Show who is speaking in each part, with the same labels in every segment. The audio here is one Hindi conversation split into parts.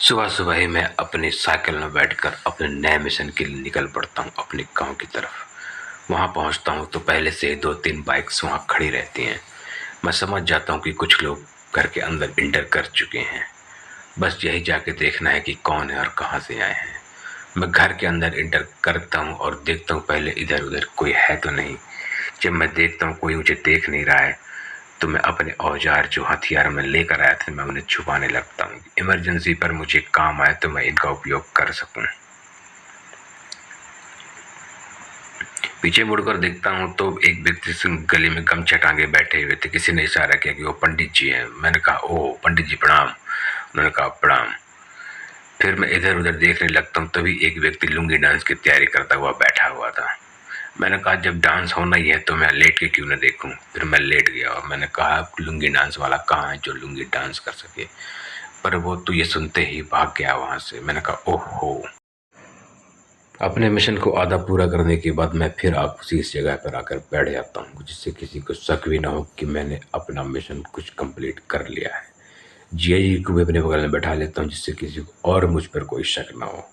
Speaker 1: सुबह सुबह ही मैं अपनी साइकिल में बैठकर अपने नए मिशन के लिए निकल पड़ता हूँ अपने गांव की तरफ। वहां पहुंचता हूँ तो पहले से 2-3 बाइक्स वहां खड़ी रहती हैं। मैं समझ जाता हूँ कि कुछ लोग घर के अंदर इंटर कर चुके हैं। बस यही जाके देखना है कि कौन है और कहाँ से आए हैं। मैं घर के अंदर इंटर करता हूँ और देखता हूँ पहले इधर उधर कोई है तो नहीं। जब मैं देखता हूँ कोई मुझे देख नहीं रहा है तो मैं अपने औजार जो हथियार मैं लेकर आया था मैं उन्हें छुपाने लगता हूँ। इमरजेंसी पर मुझे काम आए तो मैं इनका उपयोग कर सकूं। पीछे मुड़कर देखता हूँ तो एक व्यक्ति गले में गमछा टांगे बैठे हुए थे। किसी ने इशारा किया कि वो पंडित जी हैं। मैंने कहा ओह पंडित जी प्रणाम। उन्होंने कहा प्रणाम। फिर मैं इधर उधर देखने लगता हूँ तभी एक व्यक्ति लुंगी डांस की तैयारी करता हुआ बैठा हुआ था। मैंने कहा जब डांस होना ही है तो मैं लेट के क्यों न देखूं। फिर मैं लेट गया और मैंने कहा लुंगी डांस वाला कहाँ है जो लुंगी डांस कर सके। पर वो तो ये सुनते ही भाग गया वहां से। मैंने कहा ओहो। अपने मिशन को आधा पूरा करने के बाद मैं फिर उसी इस जगह पर आकर बैठ जाता हूँ जिससे किसी को शक भी ना हो कि मैंने अपना मिशन कुछ कंप्लीट कर लिया है। जीआई को भी अपने बगल में बैठा लेता हूँ जिससे किसी को और मुझ पर कोई शक ना हो।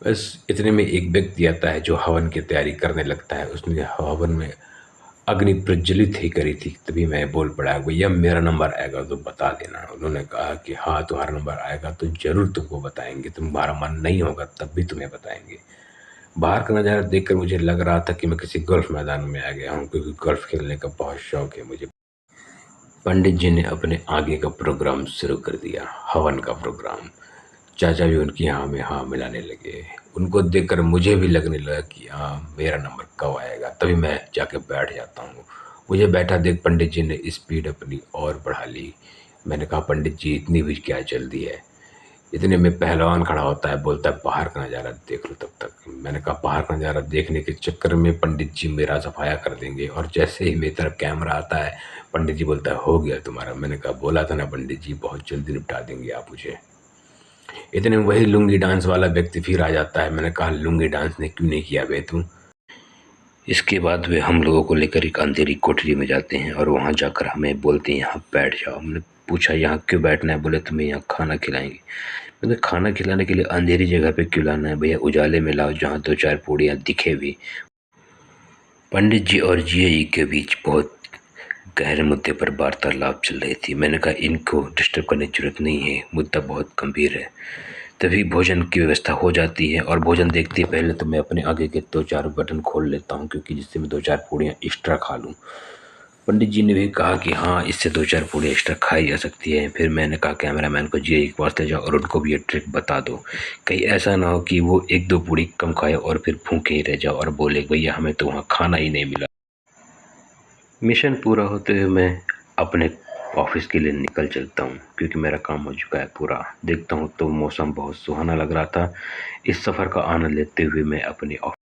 Speaker 1: बस इतने में एक व्यक्ति आता है जो हवन की तैयारी करने लगता है। उसने हवन में अग्नि प्रज्वलित ही करी थी। तभी मैं बोल पड़ा भैया मेरा नंबर आएगा तो बता देना। उन्होंने कहा कि हाँ तुम्हारा नंबर आएगा तो जरूर तुमको बताएंगे। तुम्हारा मन नहीं होगा तब भी तुम्हें बताएंगे। बाहर का नज़ारा देखकर मुझे लग रहा था कि मैं किसी गोल्फ मैदान में आ गया हूँ क्योंकि गोल्फ खेलने का बहुत शौक है मुझे। पंडित जी ने अपने आगे का प्रोग्राम शुरू कर दिया, हवन का प्रोग्राम। चाचा भी उनकी हाँ में हाँ मिलाने लगे। उनको देखकर मुझे भी लगने लगा कि हाँ मेरा नंबर कब आएगा। तभी मैं जाके बैठ जाता हूँ। मुझे बैठा देख पंडित जी ने स्पीड अपनी और बढ़ा ली। मैंने कहा पंडित जी इतनी भी क्या जल्दी है। इतने में पहलवान खड़ा होता है, बोलता है बाहर का नज़ारा देख लो तब तक। मैंने कहा बाहर का नज़ारा देखने के चक्कर में पंडित जी मेरा सफाया कर देंगे। और जैसे ही मेरी तरफ कैमरा आता है पंडित जी बोलता है हो गया तुम्हारा। मैंने कहा बोला था ना पंडित जी बहुत जल्दी निपटा देंगे आप मुझे। इतने में वही लुंगी डांस वाला व्यक्ति फिर आ जाता है। मैंने कहा लुंगी डांस ने क्यों नहीं किया बे तू। इसके बाद वे हम लोगों को लेकर एक अंधेरी कोठरी में जाते हैं और वहाँ जाकर हमें बोलते हैं यहाँ बैठ जाओ। हमने पूछा यहाँ क्यों बैठना है। बोले तुम्हें यहाँ खाना खिलाएंगे। मैंने खाना खिलाने के लिए अंधेरी जगह पे क्यों लाना है भैया, उजाले में लाओ जहाँ 2-4 पूड़ियाँ दिखे भी। पंडित जी और जीआई के बीच बहुत गहरे मुद्दे पर वार्तालाप चल रही थी। मैंने कहा इनको डिस्टर्ब करने की जरूरत नहीं है, मुद्दा बहुत गंभीर है। तभी भोजन की व्यवस्था हो जाती है और भोजन देखते ही पहले तो मैं अपने आगे के 2-4 बटन खोल लेता हूँ क्योंकि जिससे मैं 2-4 पूड़ियाँ एक्स्ट्रा खा लूँ। पंडित जी ने भी कहा कि हाँ इससे 2-4 पूड़ी एक्स्ट्रा खाई जा सकती है। फिर मैंने कहा कैमरामैन को जीआई के पास ले जाओ और उनको भी ये ट्रिक बता दो। कहीं ऐसा ना हो कि वो 1-2 पूड़ी कम खाए और फिर भूखे ही रह जाओ और बोले भैया हमें तो वहाँ खाना ही नहीं मिला। मिशन पूरा होते हुए मैं अपने ऑफिस के लिए निकल चलता हूँ क्योंकि मेरा काम हो चुका है पूरा। देखता हूँ तो मौसम बहुत सुहाना लग रहा था। इस सफ़र का आनंद लेते हुए मैं अपने